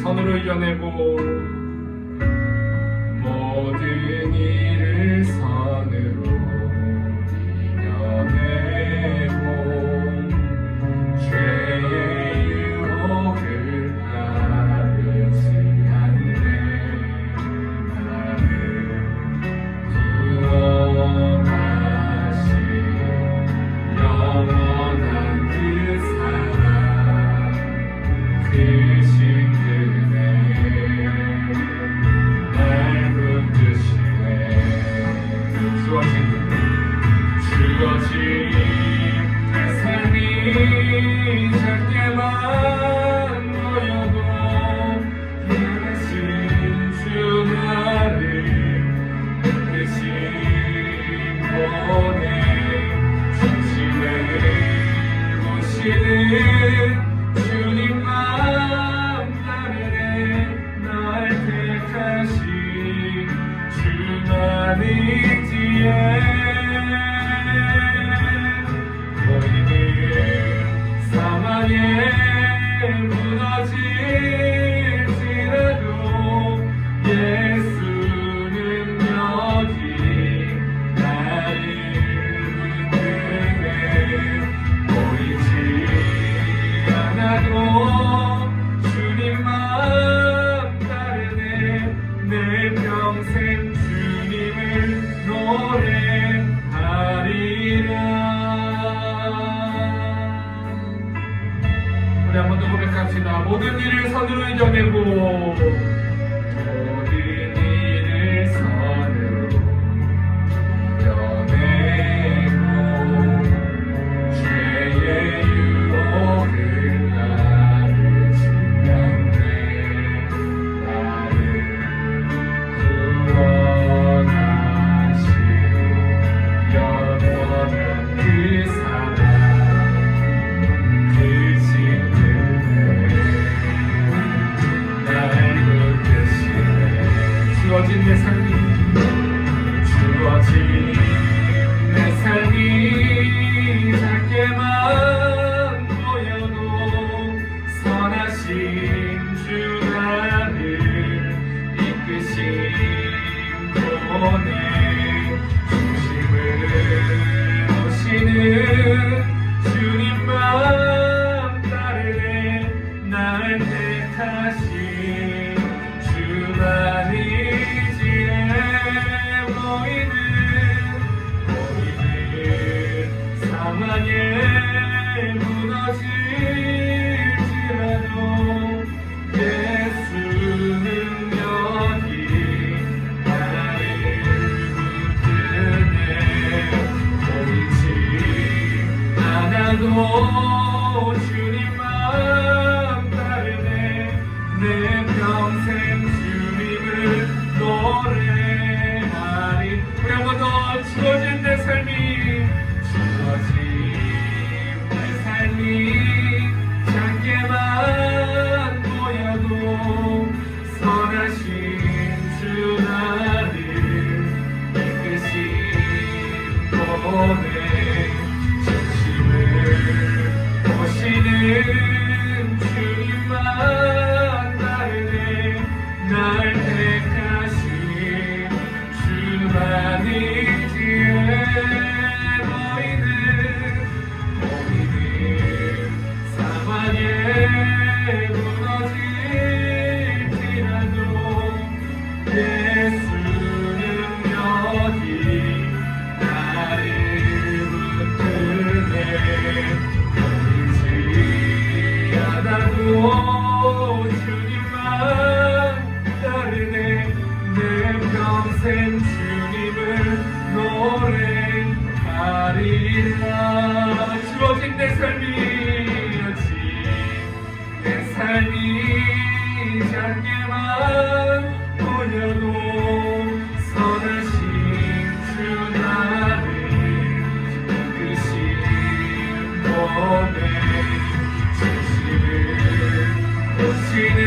선으로 이겨내고 모든 일을 선으로 이겨내고 죄의 유혹을 따르지 않네. 나를 구원하신 영원한 그 사랑 크신 그네 날 붙드시네. 주어진 내 삶이 작게만 보여도 예배신 주 나를 끝이신 보내 중심을 보시는 주님만 따르네. 날 택하신 주만이지에 너희는 사망에 무너질지라도 예수는 여기 나를 붙드네. 보이지 않아도 주님만 따르네. 내 평생 주님을 노래하리라. 우리 한 번 더 고백합시다. 모든 일을 선으로 이겨내고 모든 일을 선으로 이겨내고 죄의 유혹을 따르지 않네. 나를 구원하신 영원한 그 사랑 크신 그네 날 붙드시네. 주어진 내 삶이 작게만 보여도 선하신 주 나를 이끄신 보내 중심을 보시는 주님만 따르네. 날 택하신 주만이지에 너희는 사망에 무너질지라도 예수는 여기 나를 붙드네. 보이지 않아도 주님만 따르네. 내 평생 주님을 노래하리. 우리 한 번 더 주어진 내 삶이 작게만 보여도 선하신 주 나를 이끄신 보내 중심을 보시는 주님만 따르네. 날 택하신 주만이지에 무너질지라도 예수는 여기 나를 붙드네. 보이지 않아도 주님만 따르네. 내 평생 주님을 노래하리라. 주어진 내 삶이 작게만 보여도 선하신 주 나를 이끄신 보내 중심을 보시는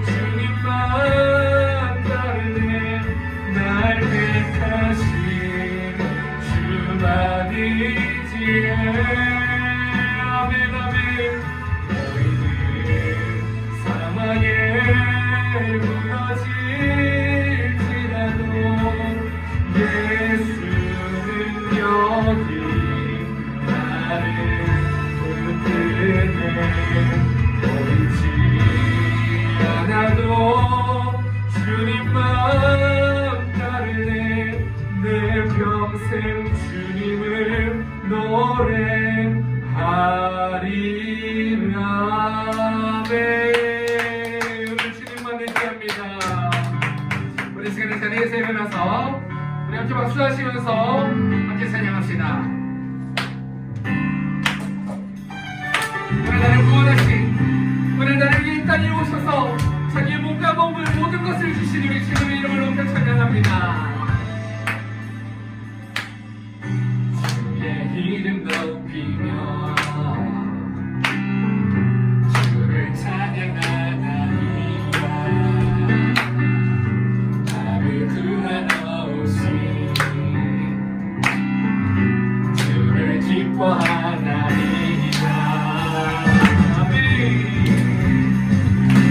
주님만 따르네. 날 택하신 주만이지에 아멘 아멘. 너희는 사랑하게 자리에서 일어나서 우리 함께 박수하시면서 함께 찬양합시다. 오늘 나를 구원하신, 오늘 나를 위해 이 땅에 오셔서 자기의 몸과 몸을 모든 것을 주신 우리 주님의 이름을 높여 찬양합니다. 주의 이름 높이며 주를 찬양하나이다. 나를 구하러 오신 주를 기뻐하나이다.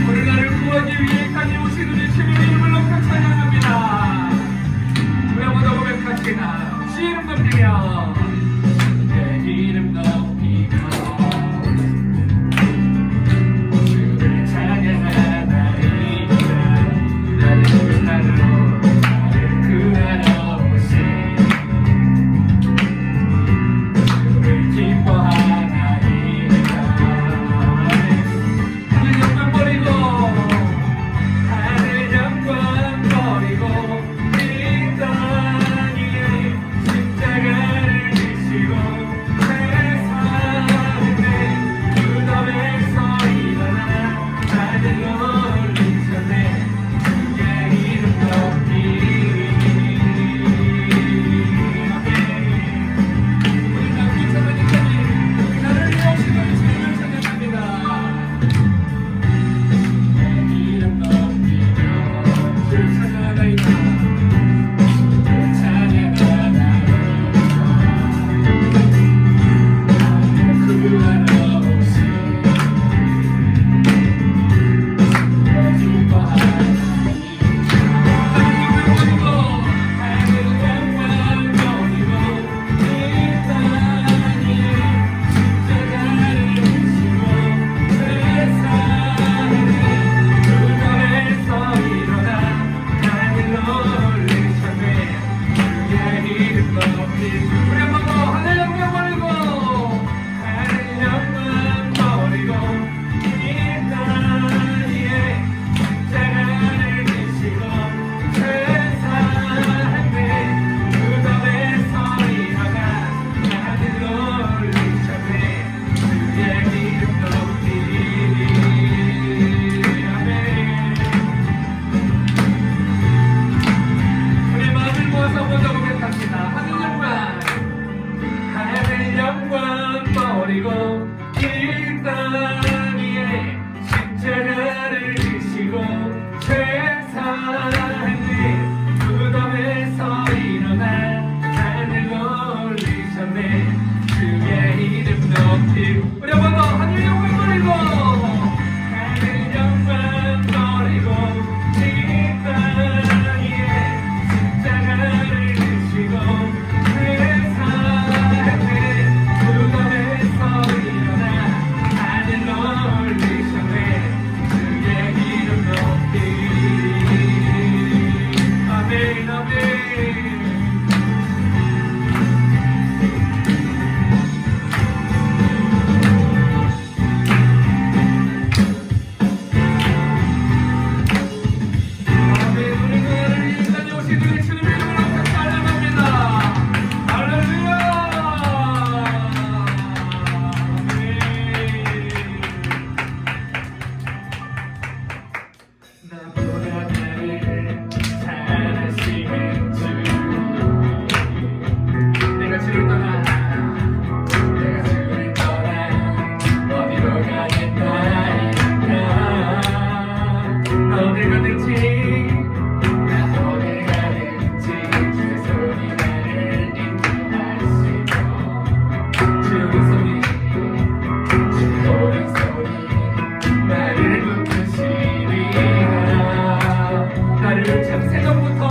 오늘 나를 구하기 위해 땅에 오신 우리 주님의 이름을 높여 찬양합니다. 우리보다 고백하시나 주 이름 높이며 주의 이름 높이며 주를 찬양하나이다. 나를 구하러 오신 주를 기뻐하나이다. 하늘 영광 버리고 하늘 영광 버리고 이 땅 위에 십자가를 지시고 세상에 무덤에서 일어나 하늘로 올리셨네. 주의 이름 높이리. 우리 남기 찬양하니 나를 위하시는 주님을 찬양합니다. 이름 높이며 주를 찬양하나이다. 주를 찬양하나이다. 나를 구하러 오신 주를 기뻐하나이다. 하늘 영광 버리고 이 땅 위에 십자가를 지시고 세상에 무덤에서 일어나 하늘로 올리셨네. 주의 이름 높이 우리 한번 더 하늘 영광 버리고 하늘 영광 버리고 이 땅 위에 십자가를 지시고 세상에 무덤에서 일어나 하늘로 올리셨네. 주의 이름 높이리. 아멘. 우리 마음을 모아서 먼저 고백합시다. 하늘 영광 버리고 이 땅 위에 십자가를 지시고 세상에 무덤에서 일어나 하늘로 올리셨네. 주의 이름 높이 우리 한번 더 하늘 영광 버리고 하늘 영광 버리고 이 땅 위에 십자가를 지시고 세상에 무덤에서 일어나 하늘로 올리셨네. 주의 이름 높이. 아멘 아멘. 아멘. 우리 그날을 위해 땅에 오신 우리 주님의 이름을 높여 찬양합니다. 할렐루야. 아멘. 나보다 나를 사랑하시는 주. 내가 주를 떠나 어디로 가겠나이까. 어딜 가든지 나 어딜 가든지 주의 손이 나를 인도하시며 주의 오른손이 나를 붙드시리라. 나를 창세 전부터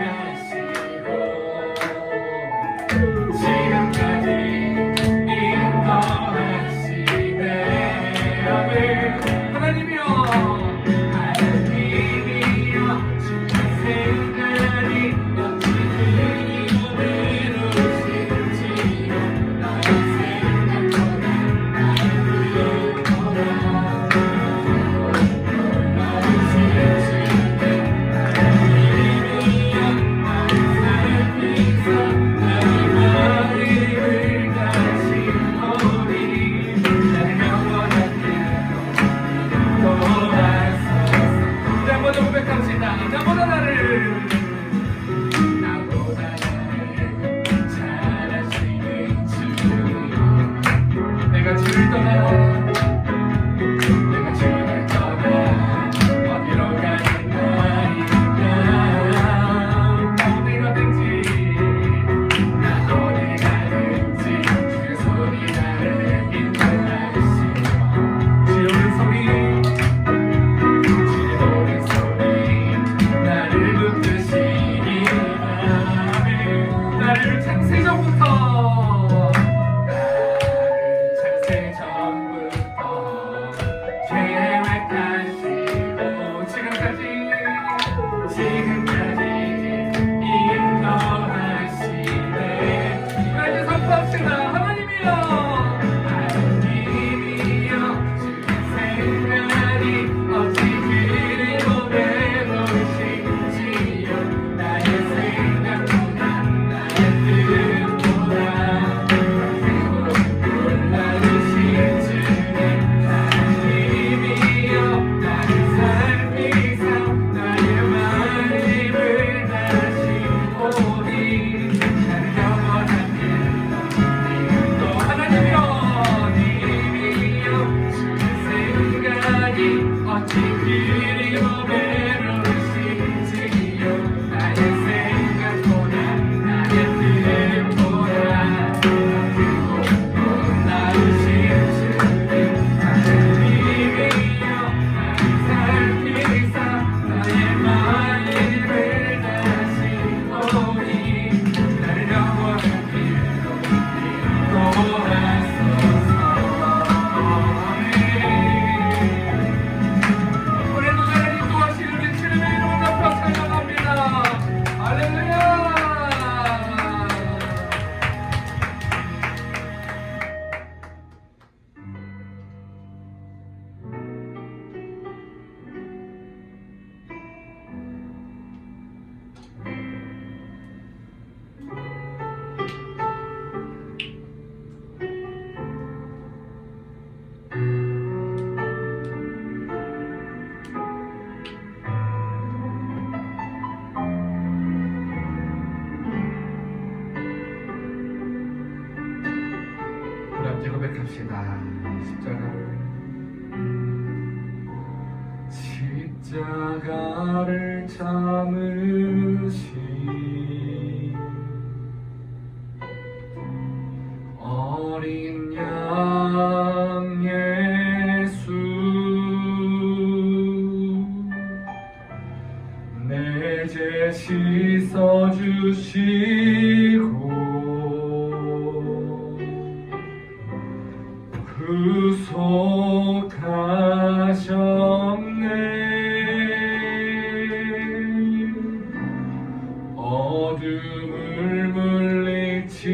계획하시고 지금까지 인도하시네. 아멘. 하나님이여 주의 생각이 어찌 그리 외로우신지요. 너의 생각보다 나를 고백합시다. 하나님이여 하나님이여 주의 생각이 어찌 그리고 외로우신지요 나의 생각보다 나의 뜻보다 놀라우신 주님 하나님이여 나를 살피사 나의 마음을 다시오니 나를 영원한 또 하나님이여 님이여 주의 생각이 어찌 그리고 외로우신지요 나의 생각보다 나의 뜻보다 크고 놀라우신 주님 하나님이여 나를 살피사 나의 마음을 다시오니 나를 영원한 길로 인도하소서. 오늘도 나를 인도하시는 우리 주님의 이름을 높여 찬양합니다. 할렐루야. 우리 함께 고백합시다. 십자가를 참으신 어린 양 예수 내 죄 씻어주시고 구속하셨네 어둠을 물리치신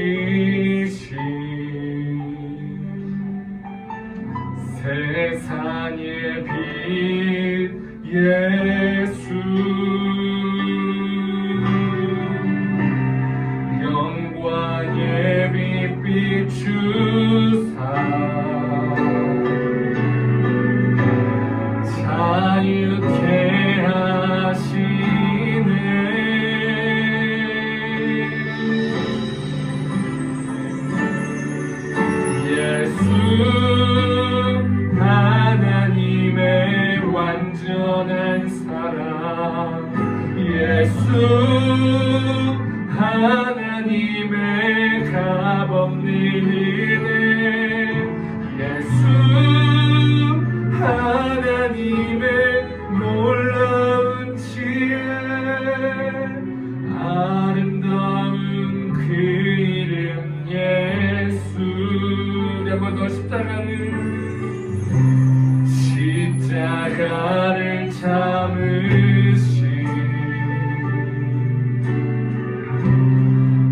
세상의 빛 예수 영광의 빛 비추사 자유케 하시네 예수 하나님의 완전한 사랑 예수 하나님의 값없는 은혜 예수 하나님의 놀라운 지혜 아름다운 그 이름 예수 한번 더 십자가를 참으신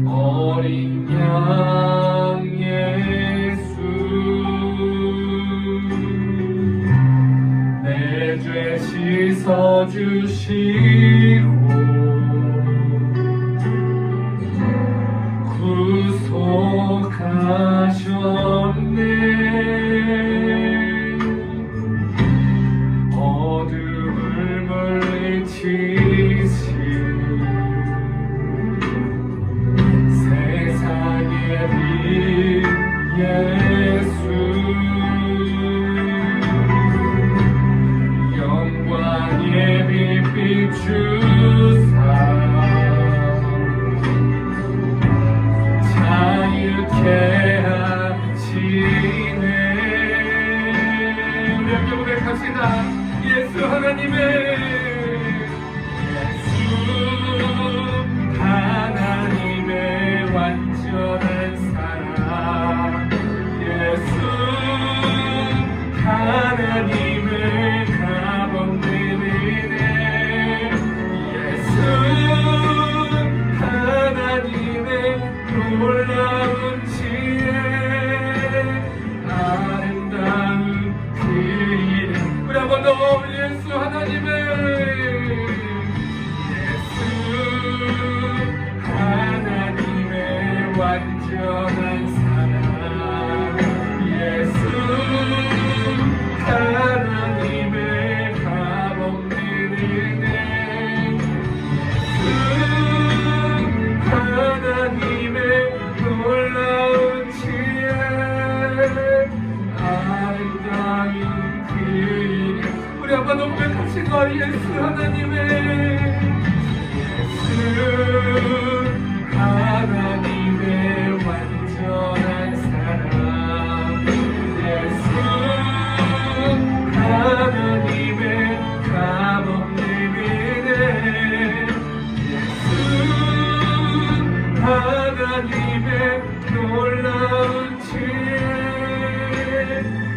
어린 양 예수 내 죄 씻어주시고 구속하셨네 어둠을 물리치신 세상의 빛 예수 영광의 빛 비추사 자유케 하시네 우리 함께 고백합시다. 예수 하나님의 예수 하나님의 완전한 사랑 우리가 너무 고백합시다. 예수 하나님의 하나님의 완전한 사랑 예수 하나님의 값없는 은혜 예수 하나님의 놀라운 지혜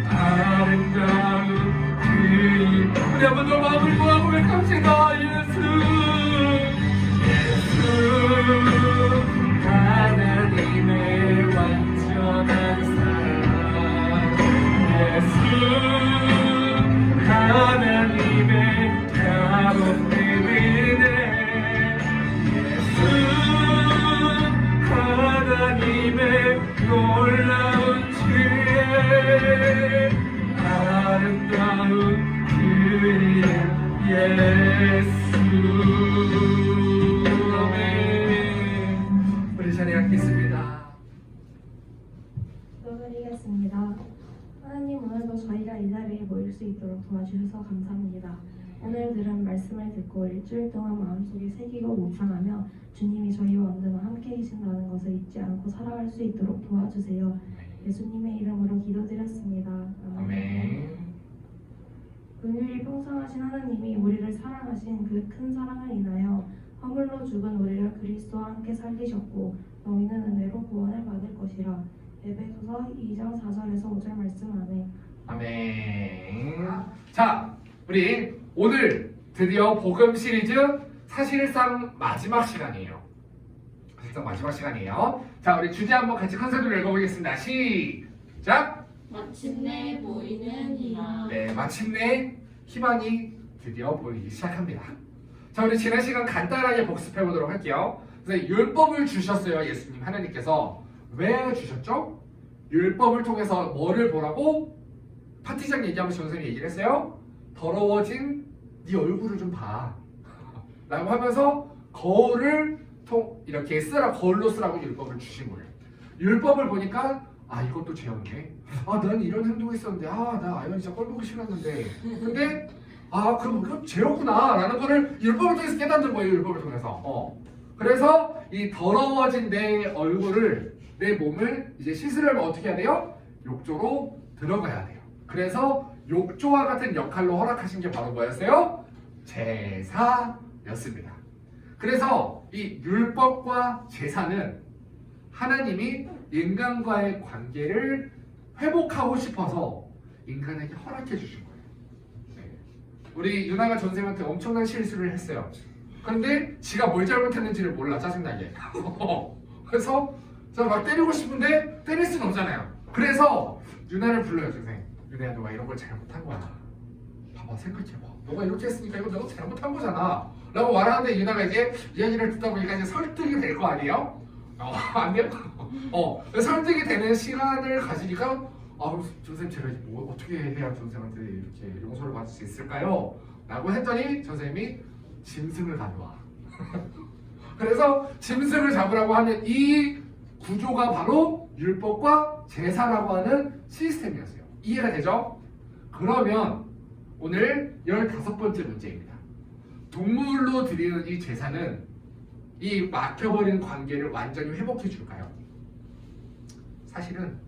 아름다운 그 우리 한번 더 마음을 모아 고백합시다. 예수 하나님의 완전한 사랑 예수 하나님의 값없는 은혜 예수 하나님의 놀라운 지혜 아름다운 그 이름 예수 아멘. 우리 자리에 앉겠습니다. 기도드리겠습니다. 하나님, 오늘도 저희가 이 자리에 모일 수 있도록 도와주셔서 감사합니다. 오늘 들은 말씀을 듣고 일주일 동안 마음속에 새기고 묵상하며 주님이 저희와 언제나 함께 계신다는 것을 잊지 않고 살아갈 수 있도록 도와주세요. 예수님의 이름으로 기도드렸습니다. 아멘. 긍휼이 풍성하신 하나님이 우리를 사랑하신 그 큰 사랑을 인하여 허물로 죽은 우리를 그리스도와 함께 살리셨고 너희는 은혜로 구원을 받을 것이라. 에베소서 2장 4절에서 5절 말씀 안에. 아멘. 자, 우리 오늘 드디어 복음 시리즈 사실상 마지막 시간이에요. 사실상 마지막 시간이에요. 자, 우리 주제 한번 같이 컨셉으로 읽어보겠습니다. 시작. 마침내 보이는 희망. 네, 마침내 희망이 드디어 보이기 시작합니다. 자, 우리 지난 시간 간단하게 복습해 보도록 할게요. 그래서 율법을 주셨어요. 예수님 하나님께서. 왜 주셨죠? 율법을 통해서 뭐를 보라고? 파티장 얘기하면서 선생님이 얘기를 했어요. 더러워진 네 얼굴을 좀 봐 라고 하면서 거울을 이렇게 쓰라, 거울로 쓰라고 율법을 주신 거예요. 율법을 보니까 아, 이것도 죄였네. 아, 난 이런 행동을 했었는데 나 아이언 진짜 꼴 보기 싫었는데 근데 그럼 이건 죄였구나 라는 거를 율법을 통해서 깨닫는 거예요. 율법을 통해서. 그래서 이 더러워진 내 얼굴을, 내 몸을 이제 씻으려면 어떻게 해야 돼요? 욕조로 들어가야 돼요. 그래서 욕조와 같은 역할로 허락하신 게 바로 뭐였어요? 제사였습니다. 그래서 이 율법과 제사는 하나님이 인간과의 관계를 회복하고 싶어서 인간에게 허락해 주신 거예요. 네. 우리 유나가 전생한테 엄청난 실수를 했어요. 그런데 지가 뭘 잘못했는지를 몰라, 짜증나게. 그래서 저 막 때리고 싶은데 때릴 수는 없잖아요. 그래서 유나를 불러요. 전생, 유나야, 너가 이런 걸 잘못한 거야. 봐봐, 생각해봐. 너가 이렇게 했으니까 이거 너가 잘못한 거잖아 라고 말하는데 유나가 이제 이야기를 듣다 보니까 이제 설득이 될 거 아니에요? 안 돼요? 설득이 되는 시간을 가지니까 전생 제가 뭐 어떻게 해야 전생한테 이렇게 용서를 받을 수 있을까요? 라고 했더니 전생님이 짐승을 가져와. 그래서 짐승을 잡으라고 하는 이 구조가 바로 율법과 제사라고 하는 시스템이었어요. 이해가 되죠? 그러면 오늘 15번째 문제입니다. 동물로 드리는 이 제사는 이 막혀버린 관계를 완전히 회복해 줄까요? 사실은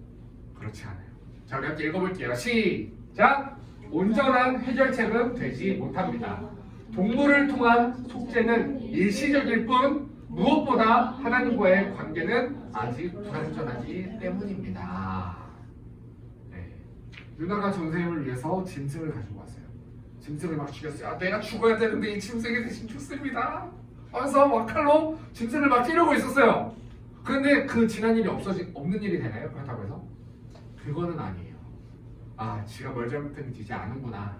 그렇지 않아요. 자, 우리 함께 읽어볼게요. 시작! 온전한 해결책은 되지 못합니다. 동물을 통한 속죄는 일시적일 뿐 무엇보다 하나님과의 관계는 아직 불완전하기 때문입니다. 네. 누나가 전생을 위해서 짐승을 가지고 왔어요. 짐승을 막 죽였어요. 내가 죽어야 되는데 이 짐승이 대신 죽습니다. 그래서 막 칼로 짐승을 막 찌르고 있었어요. 그런데 그 지난 일이 없는 일이 되나요? 그렇다고 해서? 그거는 아니에요. 지가 뭘 잘못했는지 이제 아는구나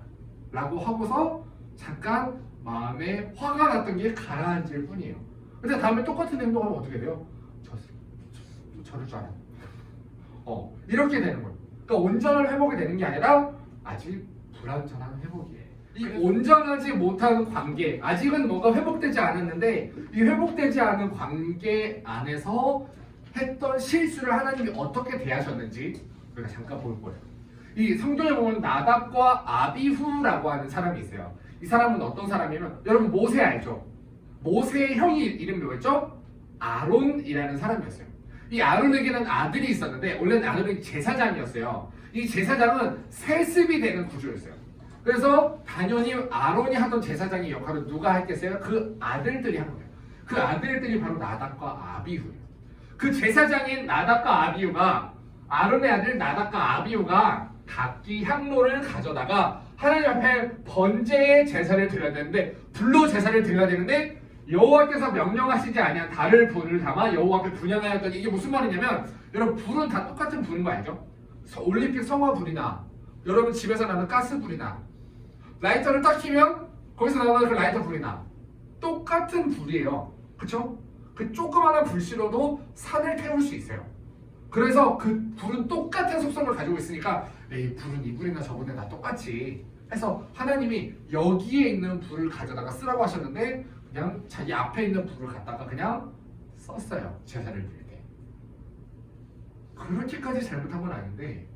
라고 하고서 잠깐 마음에 화가 났던 게 가라앉을 뿐이에요. 근데 다음에 똑같은 행동하면 어떻게 돼요? 저럴 줄 알아. 이렇게 되는 거예요. 그러니까 온전한 회복이 되는 게 아니라 아직 불완전한 회복이에요. 이 온전하지 못한 관계, 아직은 뭔가 회복되지 않았는데 이 회복되지 않은 관계 안에서 했던 실수를 하나님이 어떻게 대하셨는지 우리가 잠깐 볼 거예요. 이 성경에 보면 나답과 아비후라고 하는 사람이 있어요. 이 사람은 어떤 사람이면 여러분 모세 알죠? 모세의 형이 이름이 뭐였죠? 아론이라는 사람이었어요. 이 아론에게는 아들이 있었는데 원래는 아론이 제사장이었어요. 이 제사장은 세습이 되는 구조였어요. 그래서 당연히 아론이 하던 제사장의 역할을 누가 했겠어요? 그 아들들이 한 거예요. 그 아들들이 바로 나답과 아비후예요. 그 제사장인 나답과 아비후가 아론의 아들 나답과 아비후가 각기 향로를 가져다가 하나님 앞에 번제의 제사를 드려야 되는데 불로 제사를 드려야 되는데 여호와께서 명령하시지 아니한 달을 불을 담아 여호와 앞에 분향하였더니 이게 무슨 말이냐면 여러분 불은 다 똑같은 불인 거 알죠? 올림픽 성화 불이나 여러분 집에서 나는 가스 불이나 라이터를 딱 켜면 거기서 나오는 그 라이터 불이나 똑같은 불이에요. 그쵸? 그 조그마한 불씨로도 산을 태울 수 있어요. 그래서 그 불은 똑같은 속성을 가지고 있으니까 에이 불은 이 불이나 저 불이나 다 똑같지 해서 하나님이 여기에 있는 불을 가져다가 쓰라고 하셨는데 그냥 자기 앞에 있는 불을 갖다가 그냥 썼어요. 제사를 드릴 때. 그렇게까지 잘못한 건 아닌데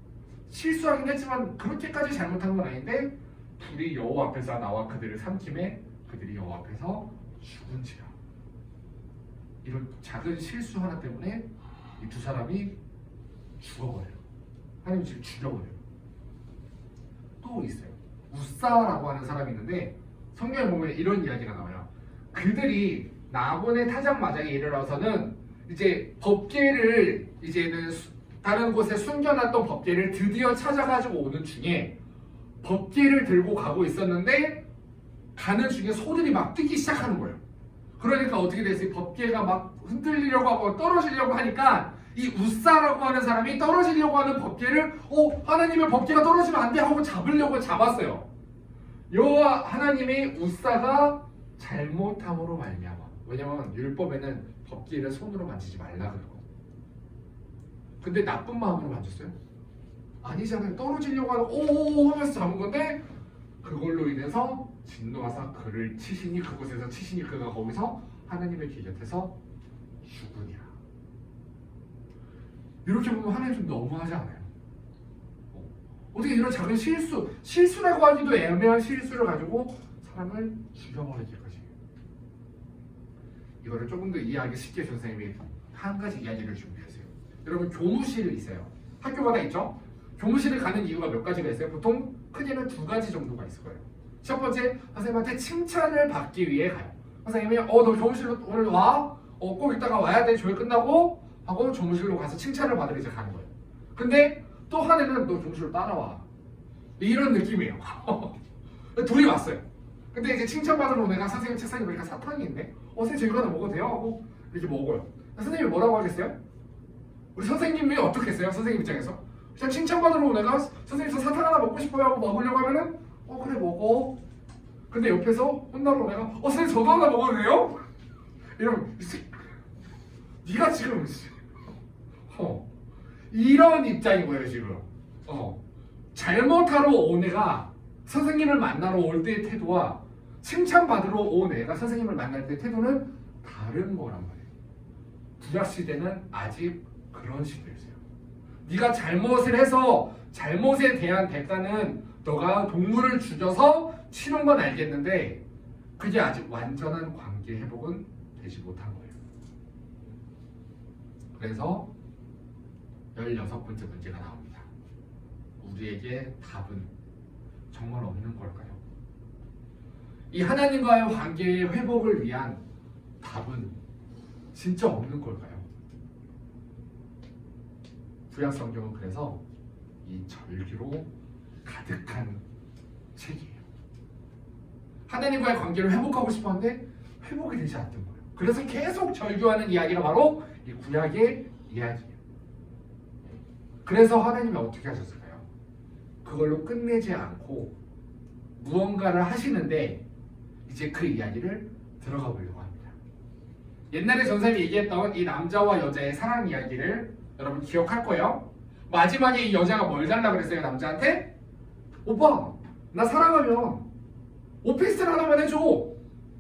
실수하긴 했지만 그렇게까지 잘못한 건 아닌데 불이 여호와 앞에서 나와 그들을 삼킴에 그들이 여호와 앞에서 죽은지라. 이런 작은 실수 하나 때문에 이 두 사람이 죽어버려요. 하나님 지금 죽여버려요. 또 있어요. 우사라고 하는 사람이 있는데 성경에 보면 이런 이야기가 나와요. 그들이 나본의 타작마당에 이르러서는 이제 법궤를 이제는 다른 곳에 숨겨놨던 법궤를 드디어 찾아가지고 오는 중에 법궤를 들고 가고 있었는데 가는 중에 소들이 막 뛰기 시작하는 거예요. 그러니까 어떻게 됐어요? 법궤가 막 흔들리려고 하고 떨어지려고 하니까 이 우사라고 하는 사람이 떨어지려고 하는 법궤를 하나님의 법궤가 떨어지면 안 돼 하고 잡으려고 잡았어요. 여호와 하나님이 우사가 잘못함으로 말미암아. 왜냐면 율법에는 법궤를 손으로 만지지 말라 그러거든요. 근데 나쁜 마음으로 만졌어요? 아니잖아요. 떨어지려고 하는 오오오 하면서 잡은 건데 그걸로 인해서 진노하사 그를 치시니 그곳에서 치시니 그가 거기서 하나님의 길 곁에서 죽으니라. 이렇게 보면 하나님 좀 너무하지 않아요? 어떻게 이런 작은 실수라고 하기도 애매한 실수를 가지고 사람을 죽여버리기까지. 이거를 조금 더 이해하기 쉽게 선생님이 한 가지 이야기를 준비했어요. 여러분 교무실이 있어요. 학교마다 있죠? 교무실을 가는 이유가 몇 가지가 있어요. 보통 크게는 두 가지 정도가 있을 거예요. 첫 번째, 선생님한테 칭찬을 받기 위해 가요. 선생님이 너 교무실로 오늘 와? 꼭 이따가 와야 돼. 조회 끝나고 하고 교무실로 가서 칭찬을 받으러 이제 가는 거예요. 근데 또 하나는 너 교무실로 따라와. 이런 느낌이에요. 둘이 왔어요. 근데 이제 칭찬받으러 온 애가 선생님 책상에 보니까 사탕이 있네. 선생님 저 이거 하나 먹어도 돼요? 하고 이렇게 먹어요. 선생님이 뭐라고 하겠어요? 우리 선생님이 어떻게 했어요? 선생님 입장에서 그냥 칭찬받으러 온 애가 선생님 저 사탕 하나 먹고 싶어요 하고 먹으려고 하면은 그래 먹어. 근데 옆에서 혼나러 온 애가 선생님 저도 하나 먹어도 돼요? 이러면 네가 지금 이런 입장인 거예요 지금. 잘못하러 온 애가 선생님을 만나러 올 때의 태도와 칭찬받으러 온 애가 선생님을 만날 때의 태도는 다른 거란 말이에요. 구약 시대는 아직 그런 시대였어요. 네가 잘못을 해서 잘못에 대한 대가는 너가 동물을 죽여서 치는 건 알겠는데 그게 아직 완전한 관계 회복은 되지 못한 거예요. 그래서 16번째 문제가 나옵니다. 우리에게 답은 정말 없는 걸까요? 이 하나님과의 관계의 회복을 위한 답은 진짜 없는 걸까요? 구약 성경은 그래서 이 절규로 가득한 책이에요. 하나님과의 관계를 회복하고 싶었는데 회복이 되지 않던 거예요. 그래서 계속 절규하는 이야기가 바로 이 구약의 이야기예요. 그래서 하나님이 어떻게 하셨을까요? 그걸로 끝내지 않고 무언가를 하시는데 이제 그 이야기를 들어가 보려고 합니다. 옛날에 전사님이 얘기했던 이 남자와 여자의 사랑 이야기를 여러분 기억할 거예요. 마지막에 이 여자가 뭘 달라고 그랬어요? 남자한테? 오빠 나 사랑하면 오피스텔 하나만 해줘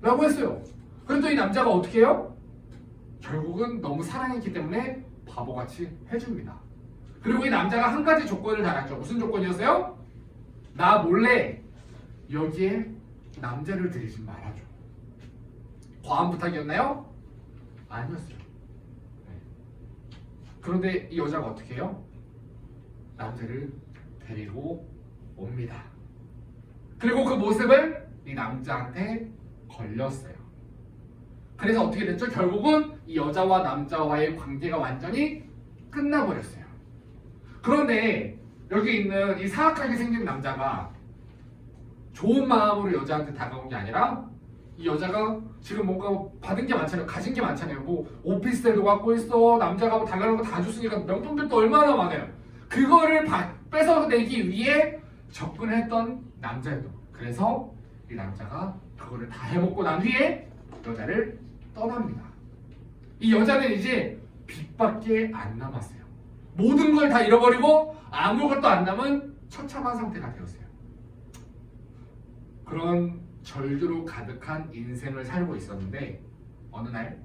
라고 했어요. 그래도 이 남자가 어떻게 해요? 결국은 너무 사랑했기 때문에 바보같이 해줍니다. 그리고 이 남자가 한 가지 조건을 달았죠. 무슨 조건이었어요? 나 몰래 여기에 남자를 들이지 말아줘. 과한 부탁이었나요? 아니었어요. 네. 그런데 이 여자가 어떻게 해요? 남자를 데리고 옵니다. 그리고 그 모습을 이 남자한테 걸렸어요. 그래서 어떻게 됐죠? 결국은 이 여자와 남자와의 관계가 완전히 끝나버렸어요. 그런데 여기 있는 이 사악하게 생긴 남자가 좋은 마음으로 여자한테 다가온 게 아니라 이 여자가 지금 뭔가 받은 게 많잖아요. 가진 게 많잖아요. 뭐 오피스텔도 갖고 있어. 남자가 뭐 달라는 거 다 줬으니까 명품들도 얼마나 많아요. 그거를 뺏어내기 위해 접근했던 남자였던 거예요. 그래서 이 남자가 그거를 다 해먹고 난 뒤에 여자를 떠납니다. 이 여자는 이제 빚밖에 안 남았어요. 모든 걸 다 잃어버리고 아무것도 안 남은 처참한 상태가 되었어요. 그런 절규로 가득한 인생을 살고 있었는데 어느 날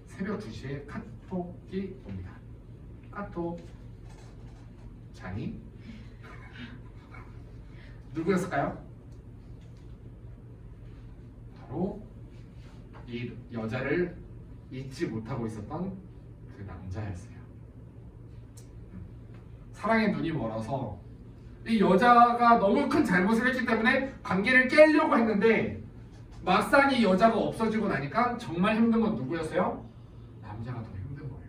새벽 2시에 카톡이 옵니다. 카톡. 자니? 누구였을까요? 바로 이 여자를 잊지 못하고 있었던 그 남자였어요. 사랑에 눈이 멀어서 이 여자가 너무 큰 잘못을 했기 때문에 관계를 깨려고 했는데 막상 이 여자가 없어지고 나니까 정말 힘든 건 누구였어요? 남자가 더 힘든 거예요.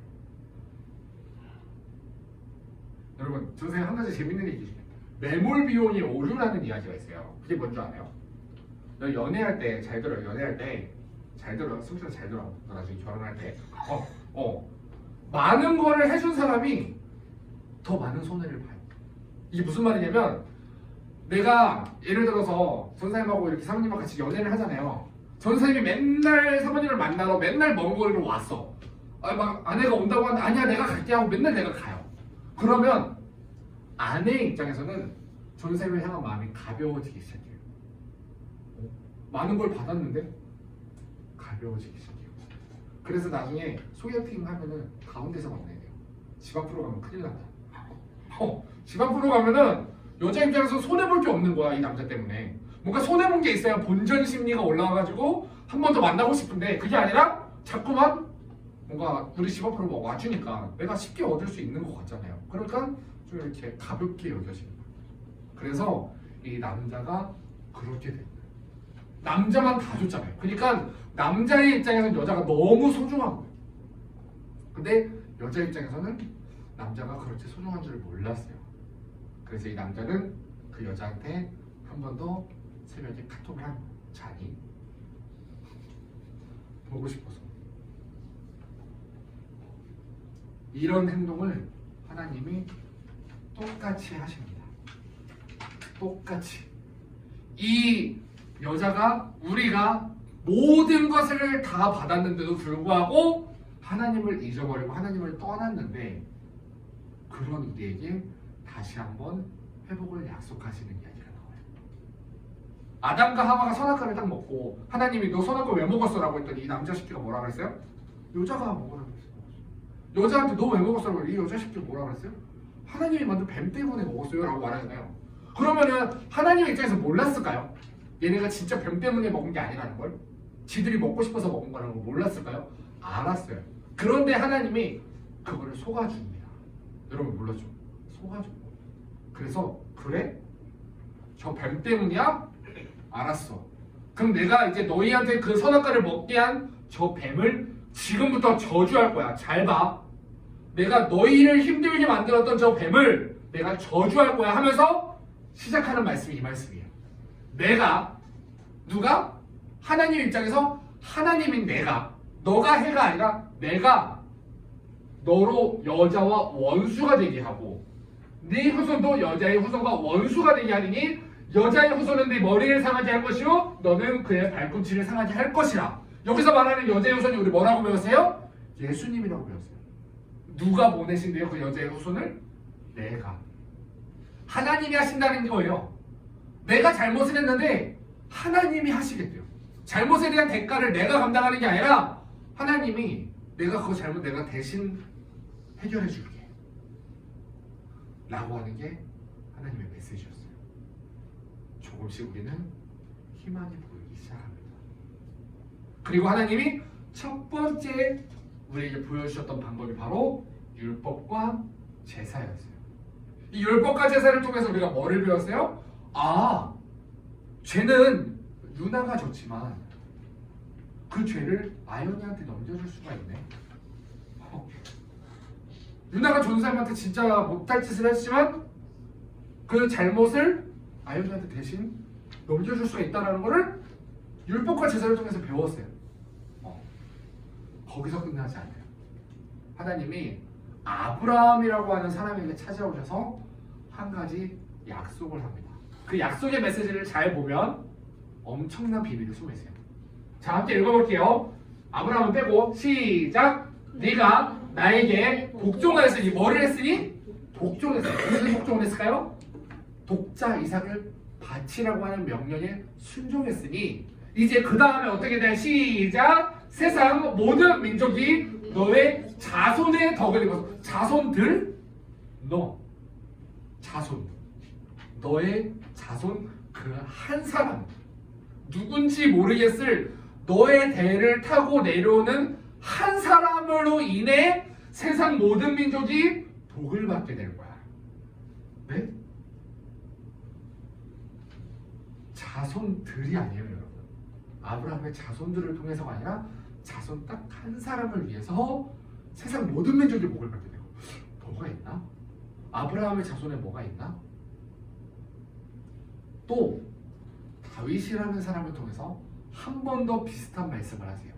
여러분, 저 선생님 한 가지 재밌는 얘기 중에 매몰 비용이 오류라는 이야기가 있어요. 그게 뭔지 아나요? 너 연애할 때 잘 들어요. 연애할 때 잘 들어요. 숙제도 잘 들어. 너 나중에 결혼할 때 많은 거를 해준 사람이 더 많은 손해를 봐요. 이게 무슨 말이냐면 내가 예를 들어서 전사님하고 이렇게 사모님하고 같이 연애를 하잖아요. 전사님이 맨날 사모님을 만나러 맨날 먼 거리로 왔어. 막 아내가 온다고 하는데 아니야 내가 갈게 하고 맨날 내가 가요. 그러면 아내 입장에서는 전사님을 향한 마음이 가벼워지기 시작해요. 많은 걸 받았는데 가벼워지기 시작해요. 그래서 나중에 소개팅 하면은 가운데서 만나야 돼요. 집 앞으로 가면 큰일 난다. 집 앞으로 가면은 여자 입장에서 손해볼 게 없는 거야. 이 남자 때문에 뭔가 손해본 게 있어야 본전 심리가 올라와가지고 한 번 더 만나고 싶은데 그게 아니라 자꾸만 뭔가 우리 집 앞으로 막 와주니까 내가 쉽게 얻을 수 있는 것 같잖아요. 그러니까 좀 이렇게 가볍게 여겨지는 거예요. 그래서 이 남자가 그렇게 된 거예요. 남자만 다 줬잖아요. 그러니까 남자의 입장에서는 여자가 너무 소중한 거예요. 근데 여자 입장에서는 남자가 그렇게 소중한 줄 몰랐어요. 그래서 이 남자는 그 여자한테 한 번 더 새벽에 카톡을 한 거예요. 자니? 보고 싶어서. 이런 행동을 하나님이 똑같이 하십니다. 똑같이. 이 여자가 우리가 모든 것을 다 받았는데도 불구하고 하나님을 잊어버리고 하나님을 떠났는데 그런 우리에게 다시 한번 회복을 약속하시는 이야기가 나와요. 아담과 하와가 선악과를 딱 먹고 하나님이 너 선악과 왜 먹었어? 라고 했더니 이 남자 새끼가 뭐라 그랬어요? 여자가 먹으라고 했어요. 여자한테 너 왜 먹었어? 라고 이 여자 새끼가 뭐라 그랬어요? 하나님이 만든 뱀 때문에 먹었어요 라고 말하잖아요. 그러면은 하나님 입장에서 몰랐을까요? 얘네가 진짜 뱀 때문에 먹은 게 아니라는 걸? 지들이 먹고 싶어서 먹은 거라는 걸 몰랐을까요? 알았어요. 그런데 하나님이 그거를 속아줍니다. 여러분 몰랐죠? 속아줘요. 그래서 그래? 저 뱀 때문이야? 알았어. 그럼 내가 이제 너희한테 그 선악과를 먹게 한 저 뱀을 지금부터 저주할 거야. 잘 봐. 내가 너희를 힘들게 만들었던 저 뱀을 내가 저주할 거야 하면서 시작하는 말씀이 이 말씀이에요. 내가 누가? 하나님 입장에서 하나님인 내가 너가 해가 아니라 내가 너로 여자와 원수가 되게 하고 네 후손도 여자의 후손과 원수가 되게 하리니 여자의 후손은 네 머리를 상하게 할 것이요 너는 그의 발꿈치를 상하게 할 것이라. 여기서 말하는 여자의 후손이 우리 뭐라고 배웠어요? 예수님이라고 배웠어요. 누가 보내신대요? 그 여자의 후손을? 내가. 하나님이 하신다는 거예요. 내가 잘못을 했는데 하나님이 하시겠대요. 잘못에 대한 대가를 내가 감당하는 게 아니라 하나님이 내가 그 잘못 내가 대신 해결해 줄게. 라고 하는 게 하나님의 메시지였어요. 조금씩 우리는 희망이 보이기 시작합니다. 그리고 하나님이 첫 번째 우리에게 보여주셨던 방법이 바로 율법과 제사였어요. 이 율법과 제사를 통해서 우리가 뭐를 배웠어요? 아, 죄는 누나가 졌지만 그 죄를 아연이한테 넘겨줄 수가 있네. 누나가 좋은 사람한테 진짜 못할 짓을 했지만 그 잘못을 아연이한테 대신 넘겨줄 수가 있다는 것을 율법과 제사를 통해서 배웠어요. 거기서 끝나지 않아요. 하나님이 아브라함이라고 하는 사람에게 찾아오셔서 한 가지 약속을 합니다. 그 약속의 메시지를 잘 보면 엄청난 비밀이 숨어 있어요. 자, 함께 읽어볼게요. 아브라함은 빼고 시작. 네가 나에게 복종하였으니 뭐를 했으니? 복종했어요. 무슨 복종을 했을까요? 독자 이삭을 바치라고 하는 명령에 순종했으니 이제 그 다음에 어떻게 돼? 시작. 세상 모든 민족이 너의 자손의 덕을 입어서 자손들? 너 자손 너의 자손 그 한 사람 누군지 모르겠을 너의 대를 타고 내려오는 한 사람으로 인해 세상 모든 민족이 복을 받게 될 거야. 네? 자손들이 아니에요, 여러분. 아브라함의 자손들을 통해서가 아니라 자손 딱 한 사람을 위해서 세상 모든 민족이 복을 받게 되고. 뭐가 있나? 아브라함의 자손에 뭐가 있나? 또 다윗이라는 사람을 통해서 한 번 더 비슷한 말씀을 하세요.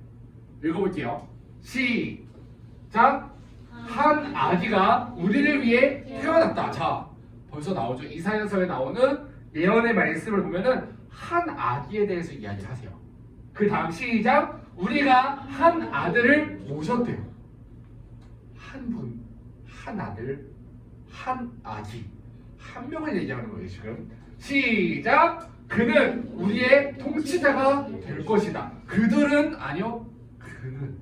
읽어볼게요. 시작. 한 아기가 우리를 위해 태어났다. 자, 벌써 나오죠. 이사야서에 나오는 예언의 말씀을 보면은 한 아기에 대해서 이야기를 하세요. 그 다음 시작. 우리가 한 아들을 모셨대요. 한 분, 한 아들, 한 아기, 한 명을 얘기하는 거예요 지금. 시작. 그는 우리의 통치자가 될 것이다. 그들은 아니요, 그는.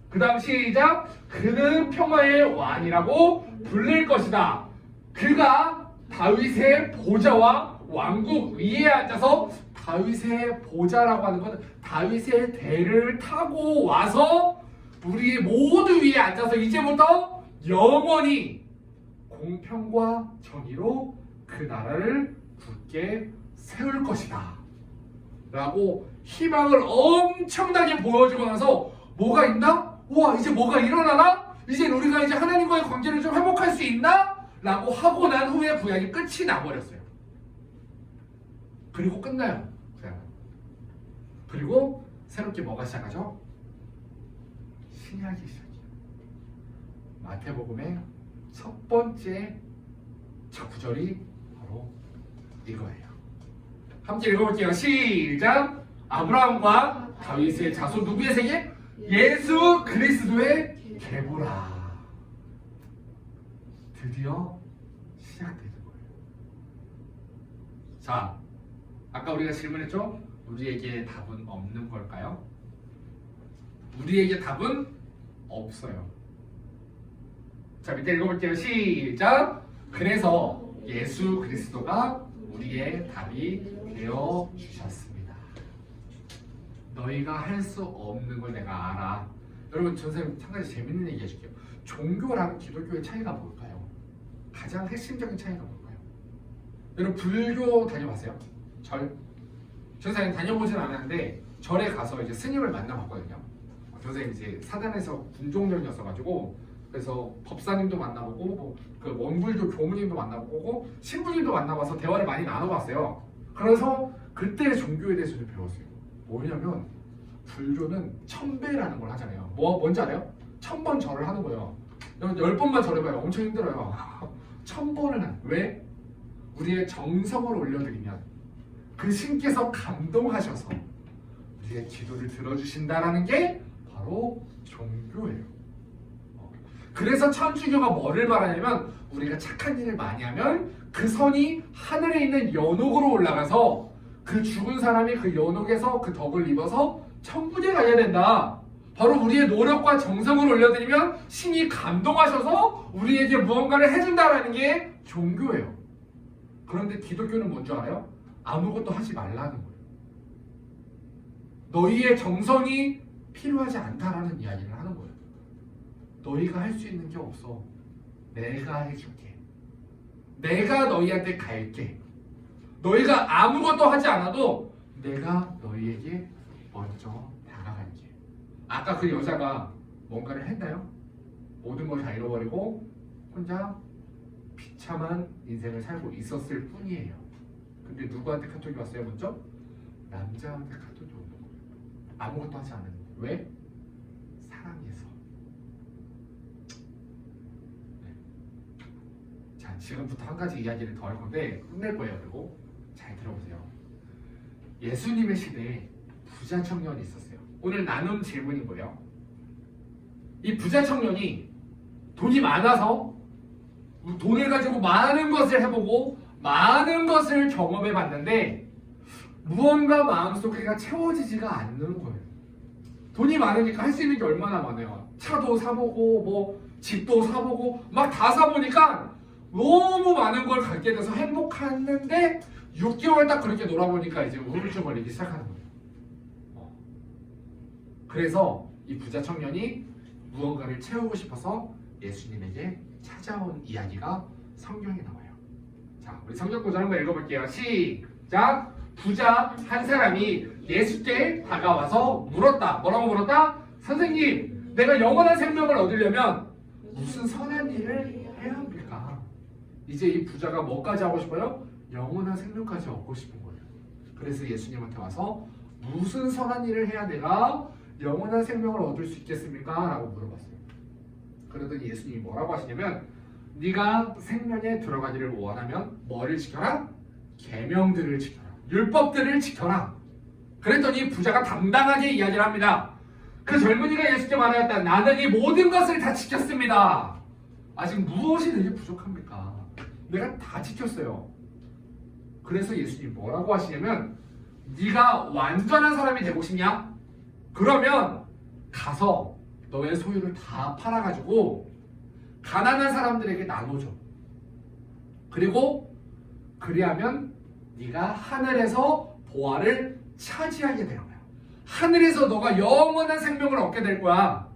그 다음 시작. 그는 평화의 왕이라고 불릴 것이다. 그가 다윗의 보좌와 왕국 위에 앉아서, 다윗의 보좌라고 하는 것은 다윗의 대를 타고 와서 우리 모두 위에 앉아서 이제부터 영원히 공평과 정의로 그 나라를 굳게 세울 것이다 라고 희망을 엄청나게 보여주고 나서 뭐가 있나? 우와, 이제 뭐가 일어나나? 이제 우리가 이제 하나님과의 관계를 좀 회복할 수 있나? 라고 하고 난 후에 구약이 끝이 나버렸어요. 그리고 끝나요. 그리고 새롭게 뭐가 시작하죠? 신약이 시작해요. 마태복음의 첫 번째 첫 구절이 바로 이거예요. 함께 읽어볼게요. 시작. 아브라함과 다윗의 자손 누구의 세계? 예수 그리스도의 계보라. 드디어 시작되는 거예요. 자, 아까 우리가 질문했죠? 우리에게 답은 없는 걸까요? 우리에게 답은 없어요. 자, 밑에 읽어볼게요. 시작. 그래서 예수 그리스도가 우리의 답이 되어 주셨습니다. 너희가 할 수 없는 걸 내가 알아. 여러분, 전 선생님 한 가지 재밌는 얘기 해줄게요. 종교랑 기독교의 차이가 뭘까요? 가장 핵심적인 차이가 뭘까요? 여러분, 불교 다녀봤어요? 절? 전 선생님 다녀보진 않았는데 절에 가서 이제 스님을 만나봤거든요. 선생님 이제 사단에서 군종령이었어가지고 그래서 법사님도 만나보고 그 원불교 교무님도 만나보고 신부님도 만나봐서 대화를 많이 나눠봤어요. 그래서 그때 종교에 대해서 좀 배웠어요. 뭐냐면 불교는 천배라는 걸 하잖아요. 뭔지 알아요? 1000번 절을 하는 거예요. 10번만 절해봐요. 엄청 힘들어요. 1000번을 하는. 왜? 우리의 정성을 올려드리면 그 신께서 감동하셔서 우리의 기도를 들어주신다라는 게 바로 종교예요. 그래서 천주교가 뭐를 말하냐면 우리가 착한 일을 많이 하면 그 선이 하늘에 있는 연옥으로 올라가서 그 죽은 사람이 그 연옥에서 그 덕을 입어서 천국에 가야 된다 바로 우리의 노력과 정성을 올려드리면 신이 감동하셔서 우리에게 무언가를 해준다라는 게 종교예요. 그런데 기독교는 뭔지 알아요? 아무것도 하지 말라는 거예요. 너희의 정성이 필요하지 않다라는 이야기를 하는 거예요. 너희가 할 수 있는 게 없어. 내가 해줄게. 내가 너희한테 갈게. 너희가 아무것도 하지 않아도 내가 너희에게 먼저 다가갈게. 아까 그 여자가 뭔가를 했나요? 모든 걸 다 잃어버리고 혼자 비참한 인생을 살고 있었을 뿐이에요. 근데 누구한테 카톡이 왔어요 먼저? 남자한테 카톡이 오는 거예요. 아무것도 하지 않았는데. 왜? 사랑해서. 네. 자, 지금부터 한 가지 이야기를 더 할 건데 끝낼 거예요. 그리고 잘 들어보세요. 예수님의 시대에 부자 청년이 있었어요. 오늘 나눈 질문인 거예요. 이 부자 청년이 돈이 많아서 돈을 가지고 많은 것을 해보고 많은 것을 경험해 봤는데 무언가 마음속에가 채워지지가 않는 거예요. 돈이 많으니까 할 수 있는 게 얼마나 많아요. 차도 사보고 뭐 집도 사보고 막 다 사보니까 너무 많은 걸 갖게 돼서 행복했는데 6개월 딱 그렇게 놀아보니까 이제 우울증 걸리기 시작하는 거예요. 그래서 이 부자 청년이 무언가를 채우고 싶어서 예수님에게 찾아온 이야기가 성경에 나와요. 자, 우리 성경 구절 한번 읽어볼게요. 시작! 부자 한 사람이 예수께 다가와서 물었다. 뭐라고 물었다? 선생님, 내가 영원한 생명을 얻으려면 무슨 선한 일을 해야 합니까? 이제 이 부자가 뭐까지 하고 싶어요? 영원한 생명까지 얻고 싶은 거예요. 그래서 예수님한테 와서 무슨 선한 일을 해야 내가 영원한 생명을 얻을 수 있겠습니까? 라고 물어봤어요. 그러더니 예수님이 뭐라고 하시냐면 네가 생명에 들어가기를 원하면 뭐를 지켜라? 계명들을 지켜라. 율법들을 지켜라. 그랬더니 부자가 당당하게 이야기를 합니다. 그 젊은이가 예수께 말하였다. 나는 이 모든 것을 다 지켰습니다. 아직 무엇이 내게 부족합니까? 내가 다 지켰어요. 그래서 예수님이 뭐라고 하시냐면 네가 완전한 사람이 되고 싶냐? 그러면 가서 너의 소유를 다 팔아가지고 가난한 사람들에게 나눠줘. 그리고 그리하면 네가 하늘에서 보화를 차지하게 되는 거야. 하늘에서 너가 영원한 생명을 얻게 될 거야.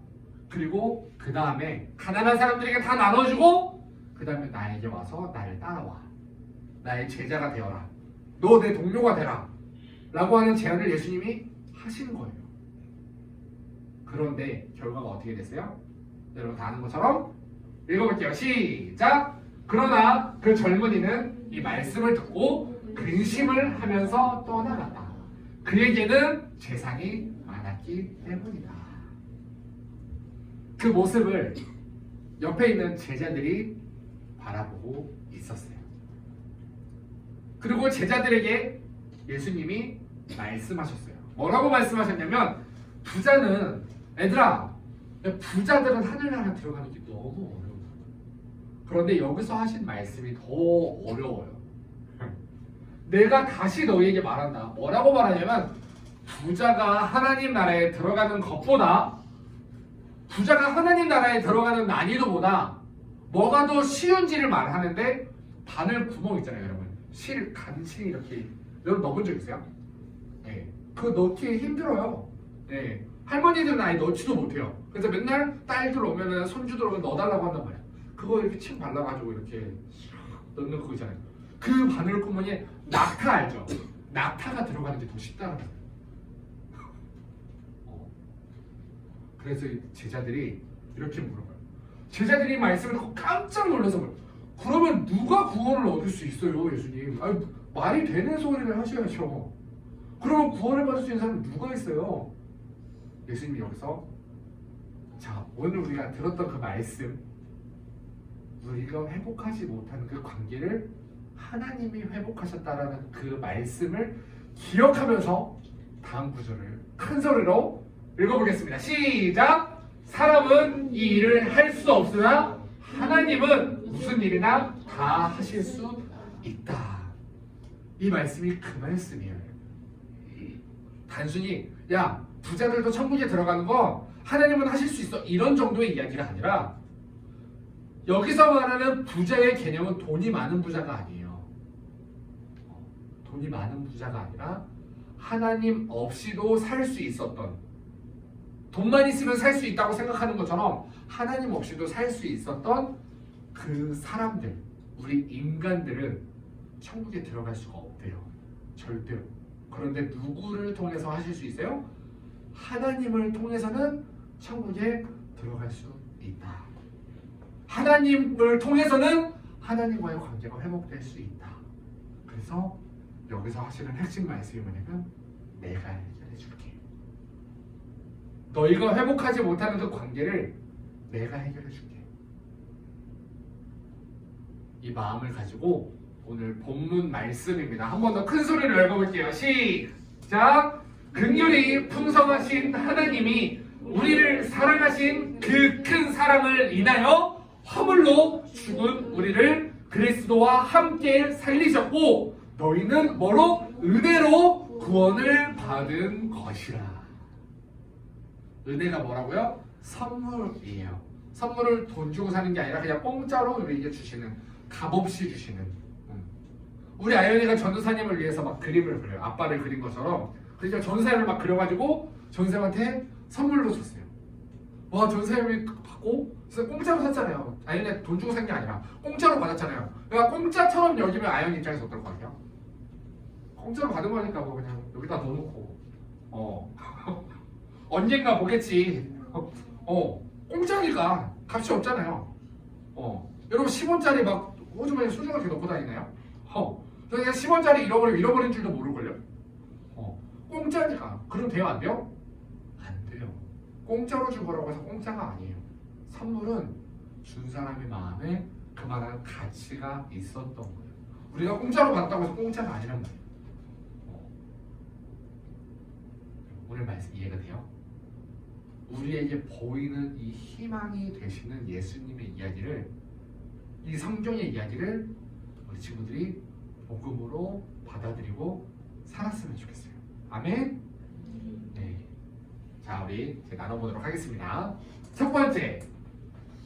그리고 그 다음에 가난한 사람들에게 다 나눠주고 그 다음에 나에게 와서 나를 따라와. 나의 제자가 되어라. 너 내 동료가 되라. 라고 하는 제안을 예수님이 하시는 거예요. 그런데 결과가 어떻게 됐어요? 여러분 다 아는 것처럼 읽어볼게요. 시작! 그러나 그 젊은이는 이 말씀을 듣고 근심을 하면서 떠나갔다. 그에게는 재산이 많았기 때문이다. 그 모습을 옆에 있는 제자들이 바라보고 있었어요. 그리고 제자들에게 예수님이 말씀하셨어요. 뭐라고 말씀하셨냐면 부자는 얘들아, 부자들은 하늘나라 들어가는 게 너무 어려워. 그런데 여기서 하신 말씀이 더 어려워요. 내가 다시 너희에게 말한다. 뭐라고 말하냐면 부자가 하나님 나라에 들어가는 것보다 부자가 하나님 나라에 들어가는 난이도보다 뭐가 더 쉬운지를 말하는데 바늘 구멍 있잖아요, 여러분. 간신히 이렇게 여러분 넣어본 적 있어요? 네. 그거 넣기 힘들어요. 네. 할머니들은 아예 넣지도 못해요. 그래서 맨날 딸들 오면은 손주들 오면 넣어달라고 한단 말이야. 그거 이렇게 침 발라가지고 이렇게 넣는 거 있잖아요. 그 바늘 구멍에 낙타 알죠? 낙타가 들어가는 게 더 쉽다는 거예요. 그래서 제자들이 이렇게 물어봐요. 제자들이 말씀을 듣고 깜짝 놀라서 그래요. 그러면 누가 구원을 얻을 수 있어요, 예수님? 아니, 말이 되는 소리를 하셔야죠. 그러면 구원을 받을 수 있는 사람은 누가 있어요? 예수님이 여기서 자, 오늘 우리가 들었던 그 말씀, 우리가 회복하지 못한 그 관계를 하나님이 회복하셨다라는 그 말씀을 기억하면서 다음 구절을 큰 소리로 읽어보겠습니다. 시작! 사람은 이 일을 할 수 없으나 하나님은 무슨 일이나 다 하실 수 있다. 이 말씀이 그 말씀이에요. 단순히 야, 부자들도 천국에 들어가는 거 하나님은 하실 수 있어. 이런 정도의 이야기가 아니라 여기서 말하는 부자의 개념은 돈이 많은 부자가 아니에요. 돈이 많은 부자가 아니라 하나님 없이도 살 수 있었던, 돈만 있으면 살 수 있다고 생각하는 것처럼 하나님 없이도 살 수 있었던 그 사람들, 우리 인간들은 천국에 들어갈 수가 없대요. 절대로. 그런데 누구를 통해서 하실 수 있어요? 하나님을 통해서는 천국에 들어갈 수 있다. 하나님을 통해서는 하나님과의 관계가 회복될 수 있다. 그래서 여기서 하시는 핵심 말씀이 뭐냐면 내가 해결해 줄게. 너희가 회복하지 못하는 그 관계를 내가 해결해 줄게. 이 마음을 가지고 오늘 본문 말씀입니다. 한 번 더 큰 소리로 읽어볼게요. 시작! 긍휼이 풍성하신 하나님이 우리를 사랑하신 그 큰 사랑을 인하여 허물로 죽은 우리를 그리스도와 함께 살리셨고 너희는 뭐로? 은혜로 구원을 받은 것이라. 은혜가 뭐라고요? 선물이에요. 선물을 돈 주고 사는 게 아니라 그냥 공짜로 우리에게 주시는, 값없이 주시는. 우리 아연이가 전도사님을 위해서 막 그림을 그려요. 아빠를 그린 것처럼. 그러니까 전도사님을 막 그려가지고 전도사님한테 선물로 줬어요. 와, 전도사님이 받고 진짜 공짜로 샀잖아요. 아연이 돈 주고 산 게 아니라 공짜로 받았잖아요. 그러니까 공짜처럼 여기면 아연 입장에서 어떨 것 같아요? 공짜로 받은 거니까 뭐 그냥 여기다 넣어놓고 언젠가 보겠지. 공짜니까 값이 없잖아요. 여러분 10원짜리 막 호주머니에 소중하게 넣고 다니나요? 그냥 10원짜리 잃어버린 줄도 모를걸요? 공짜니까. 그럼 돼요? 안 돼요? 안 돼요. 공짜로 준 거라고 해서 공짜가 아니에요. 선물은 준 사람의 마음에 그만한 가치가 있었던 거예요. 우리가 공짜로 받았다고 해서 공짜가 아니란 말이에요. 오늘 말씀 이해가 돼요? 우리에게 보이는 이 희망이 되시는 예수님의 이야기를, 이 성경의 이야기를 우리 친구들이 복음으로 받아들이고 살았으면 좋겠어요. 아멘? 네. 자, 우리 이제 나눠보도록 하겠습니다. 첫 번째,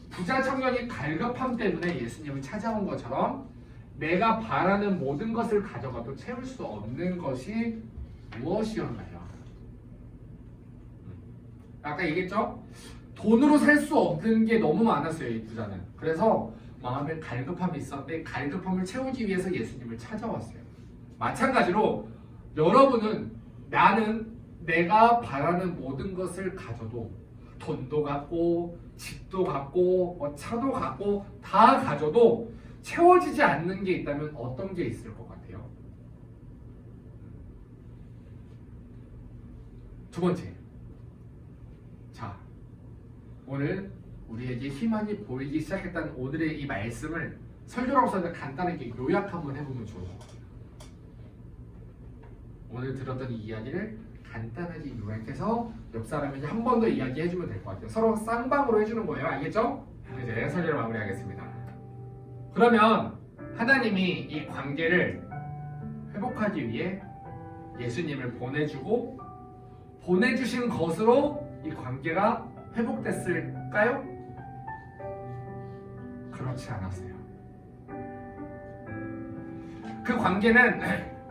부자 청년이 갈급함 때문에 예수님을 찾아온 것처럼 내가 바라는 모든 것을 가져가도 채울 수 없는 것이 무엇이었나요? 아까 얘기했죠? 돈으로 살 수 없는 게 너무 많았어요, 이 부자는. 그래서 마음에 갈급함이 있었는데 갈급함을 채우기 위해서 예수님을 찾아왔어요. 마찬가지로 여러분은, 나는 내가 바라는 모든 것을 가져도, 돈도 갖고 집도 갖고 차도 갖고 다 가져도 채워지지 않는 게 있다면 어떤 게 있을 것 같아요? 두 번째, 자, 오늘 우리에게 희망이 보이기 시작했다는 오늘의 이 말씀을 설교라고 해서 간단하게 요약 한번 해보면 좋을 것 같아요. 오늘 들었던 이 이야기를 간단하게 요약해서 옆 사람에게 한 번 더 이야기해주면 될 것 같아요. 서로 쌍방으로 해주는 거예요. 알겠죠? 이제 설교를 마무리하겠습니다. 그러면 하나님이 이 관계를 회복하기 위해 예수님을 보내주고 보내주신 것으로 이 관계가 회복됐을까요? 그렇지 않았어요. 그 관계는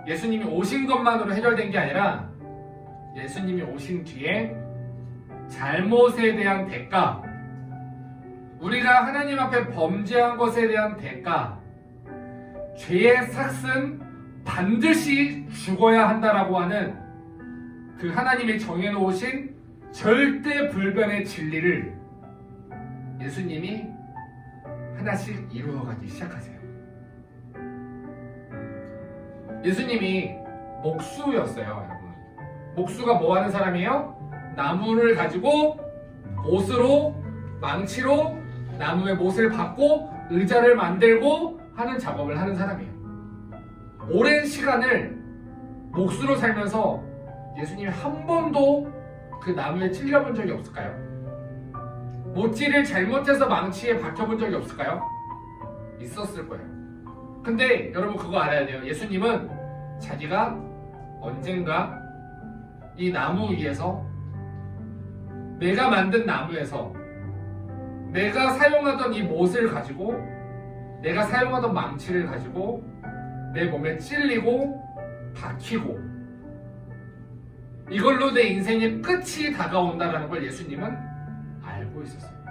예수님이 오신 것만으로 해결된 게 아니라 예수님이 오신 뒤에 잘못에 대한 대가, 우리가 하나님 앞에 범죄한 것에 대한 대가, 죄의 삭은 반드시 죽어야 한다라고 하는 그 하나님이 정해놓으신 절대 불변의 진리를 예수님이 하나씩 이루어가기 시작하세요. 예수님이 목수였어요, 여러분. 목수가 뭐 하는 사람이에요? 나무를 가지고 못으로, 망치로 나무의 못을 받고 의자를 만들고 하는 작업을 하는 사람이에요. 오랜 시간을 목수로 살면서 예수님이 한 번도 그 나무에 찔려본 적이 없을까요? 못질을 잘못해서 망치에 박혀본 적이 없을까요? 있었을 거예요. 근데 여러분 그거 알아야 돼요. 예수님은 자기가 언젠가 이 나무 위에서 내가 만든 나무에서 내가 사용하던 이 못을 가지고 내가 사용하던 망치를 가지고 내 몸에 찔리고 박히고 이걸로 내 인생의 끝이 다가온다는 걸 예수님은 알고 있었어요.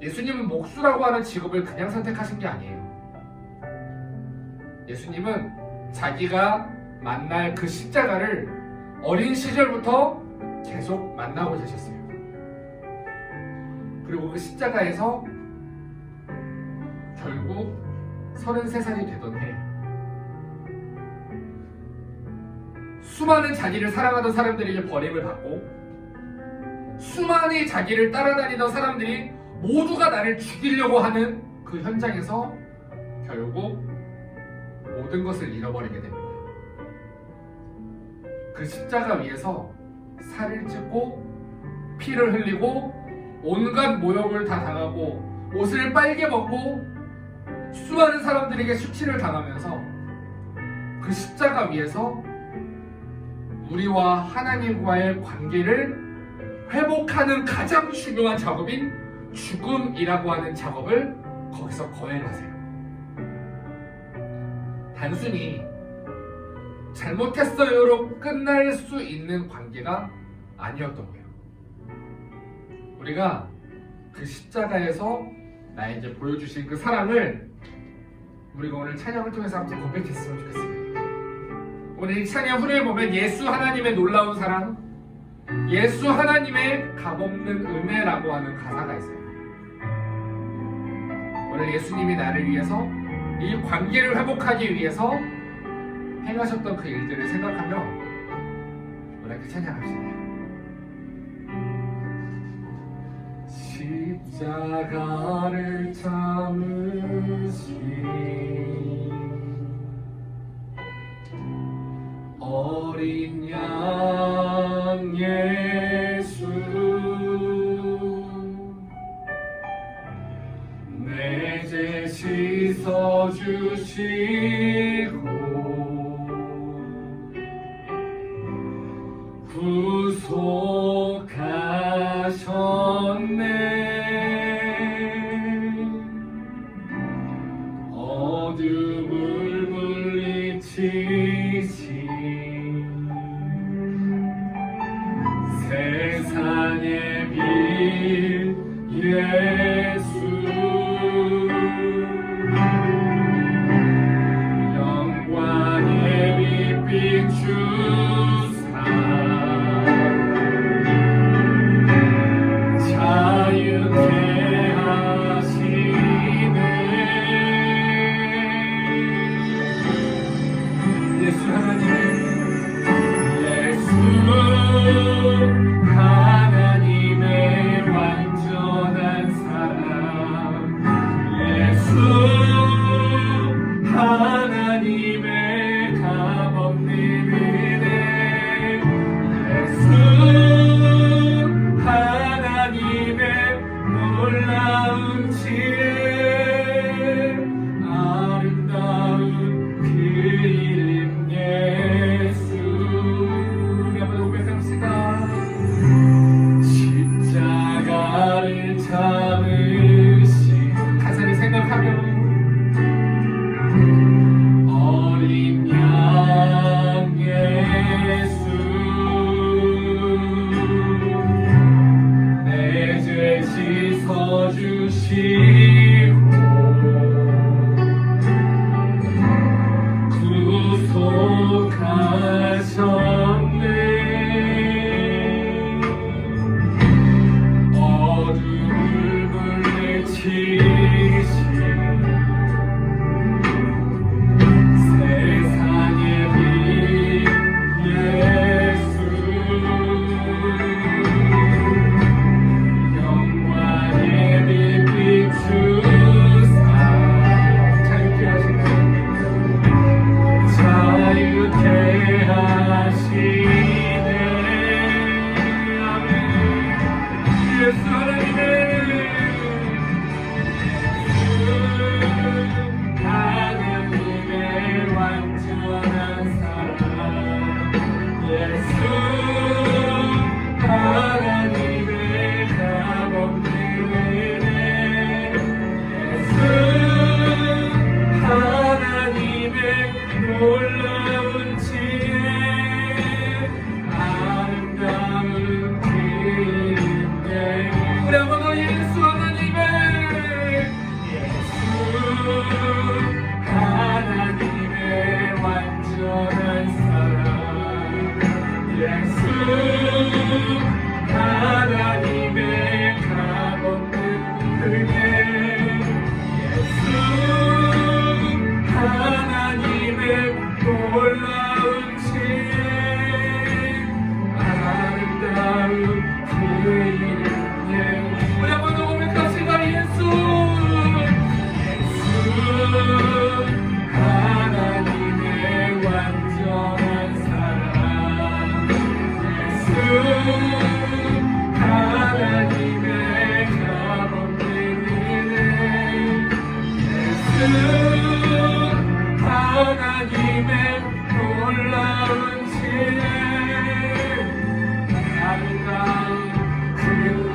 예수님은 목수라고 하는 직업을 그냥 선택하신 게 아니에요. 예수님은 자기가 만날 그 십자가를 어린 시절부터 계속 만나고 계셨어요. 그리고 그 십자가에서 결국 33살이 되던 해 수많은 자기를 사랑하던 사람들에게 버림을 받고 수많은 자기를 따라다니던 사람들이 모두가 나를 죽이려고 하는 그 현장에서 결국 모든 것을 잃어버리게 됩니다. 그 십자가 위에서 살을 찢고 피를 흘리고 온갖 모욕을 다 당하고 옷을 빨개 벗고 수많은 사람들에게 수치를 당하면서 그 십자가 위에서 우리와 하나님과의 관계를 회복하는 가장 중요한 작업인 죽음이라고 하는 작업을 거기서 거행하세요. 단순히 잘못했어요로 끝날 수 있는 관계가 아니었던 거예요. 우리가 그 십자가에서 나에게 보여주신 그 사랑을 우리가 오늘 찬양을 통해서 함께 고백했으면 좋겠습니다. 오늘 이 찬양 후렴에 보면 예수 하나님의 놀라운 사랑, 예수 하나님의 값없는 은혜라고 하는 가사가 있어요. 오늘 예수님이 나를 위해서 이 관계를 회복하기 위해서 행하셨던 그 일들을 생각하며 우리 함께 찬양합시다. 십자가를 참으신 어린 양 예수 내 죄 씻어주시고 구속하셨네 어둠을 물리치신 세상의 빛 예수 영광 하나님의 완전한 사랑 예수 하나님의 값없는 은혜 예수 하나님의 놀라운 지혜 아름다운 그 이름 우리 한번 더 고백합시다 예수 하나님의 완전한 사랑 예수 하나님의 값없는 은혜 예수 하나님의 놀라운 지혜 아름다운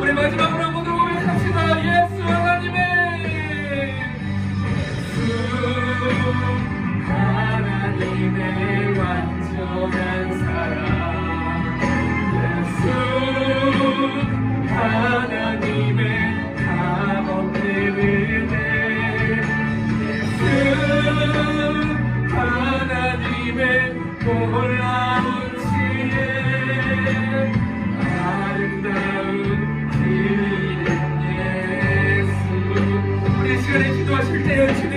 우리 마지막으로 한번 더 고백합시다 예수 하나님의 하나님의 완전한 사랑 예수 하나님의 값없는 은혜 예수 하나님의 놀라운 지혜 아름다운 그 이름 예수 우리 시간에 기도하실 때요 주님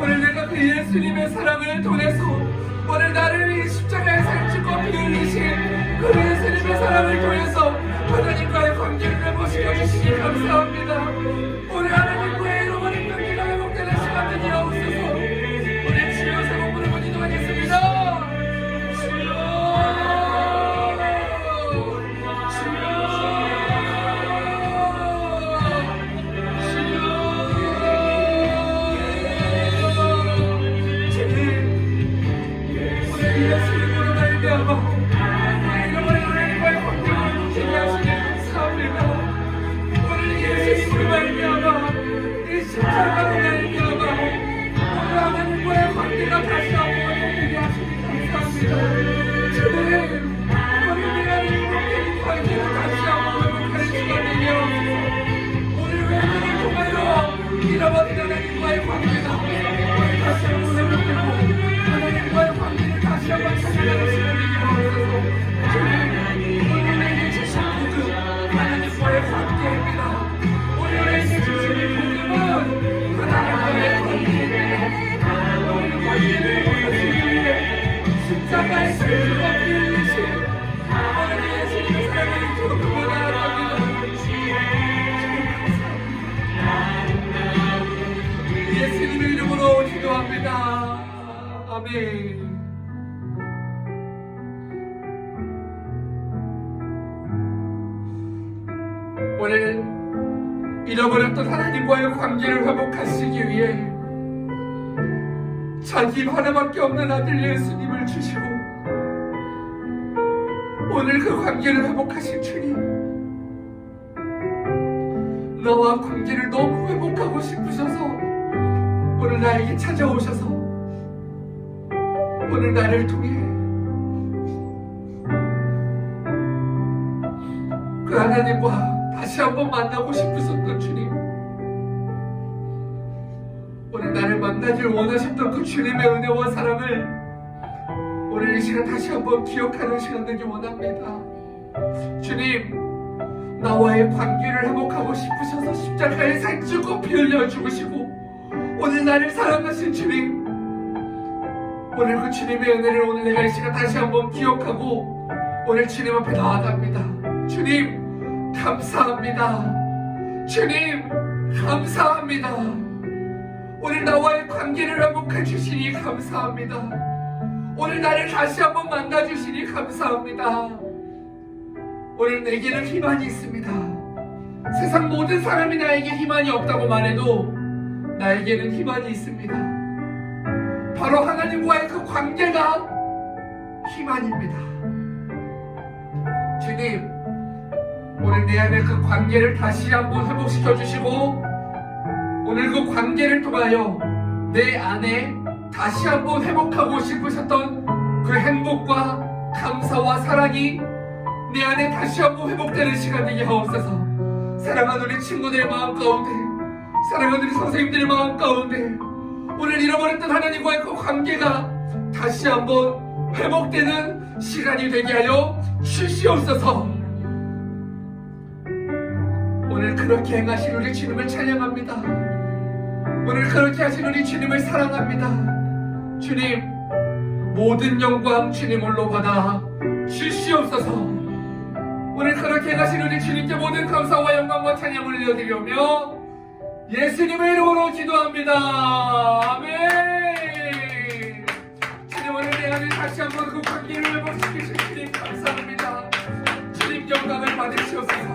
오늘 내가 그 예수님의 사랑을 통해서 오늘 나를 위해 십자가에 살찌고 피 흘리신 그 예수님의 사랑을 통해서 하나님과의 관계를 회복시켜 주시니 감사합니다. 오늘 하나님과의 영원한 관계가 회복되는 시간 되게 하옵소서. 우리 주여 세 번 부르고 기도하겠습니다. 주여 예수님으로 말미암아 잃어버린 하나님과의 관계를 회복되게 하시니 감사합니다. 오늘 예수님으로 말미암아 이 십자가로 말미암아 오늘 하나님과의 관계가 다시 한번 회복되게 하시니 감사합니다. 주님 오늘 내 안에 회복된 관계를 다시 한번 회복하는 시간 되게 하옵소서. 오늘 외면을 통하여 잃어버린 하나님과의 관계가 오늘 다시 한번 회복되고 하나님과의 관계를 다시 한번 찾아가는 시간 되게 하옵소서. 주님 오늘 내게 주신 복음 하나님과의 관계입니다. 오늘 내게 주신 복음은 하나님과의 관계입니다. 오늘 관계를 회복하시기 위해 십자가의 슬픔과 피 흘리신 오늘 예수님의 사랑을 기억하고 나아갑니다. 예수님의 이름으로 기도합니다. 아멘. 오늘 잃어버렸던 하나님과의 관계를 회복하시기 위해 자기 하나밖에 없는 아들 예수님을 주시고 오늘 그 관계를 회복하신 주님 너와 관계를 너무 회복하고 싶으셔서 오늘 나에게 찾아오셔서 오늘 나를 통해 그 하나님과 다시 한번 만나고 싶으셨던 주님 오늘 나를 만나길 원하셨던 그 주님의 은혜와 사랑을 오늘 이 시간 다시 한번 기억하는 시간 되기 원합니다. 주님 나와의 관계를 회복하고 싶으셔서 십자가에 살찌고 피 흘려 죽으시고 오늘 나를 사랑하신 주님 오늘 그 주님의 은혜를 오늘 내가 이 시간 다시 한번 기억하고 오늘 주님 앞에 나아갑니다. 주님 감사합니다. 주님 감사합니다. 오늘 나와의 관계를 회복해 주시니 감사합니다. 오늘 나를 다시 한번 만나 주시니 감사합니다. 오늘 내게는 희망이 있습니다. 세상 모든 사람이 나에게 희망이 없다고 말해도 나에게는 희망이 있습니다. 바로 하나님과의 그 관계가 희망입니다. 주님 오늘 내 안에 그 관계를 다시 한번 회복시켜 주시고 오늘 그 관계를 통하여 내 안에 다시 한번 회복하고 싶으셨던 그 행복과 감사와 사랑이 내 안에 다시 한번 회복되는 시간 되게 하옵소서. 사랑하는 우리 친구들의 마음 가운데 사랑하는 우리 선생님들의 마음 가운데 끊어졌던 하나님과의 그 관계가 다시 한번 회복되는 시간이 되게 하여 주시옵소서. 오늘 그렇게 행하신 우리 주님을 찬양합니다. 오늘 그렇게 하신 우리 주님을 사랑합니다. 주님, 모든 영광 주님 홀로 받아 주시옵소서. 오늘 그렇게 행하신 우리 주님께 모든 감사와 영광과 찬양을 올려드리며 예수님의 이름으로 기도합니다. 아멘. 주님, 오늘 내 안에 다시 한번 그 관계를 회복시키신 주님 감사합니다. 주님 영광을 받으시옵소서.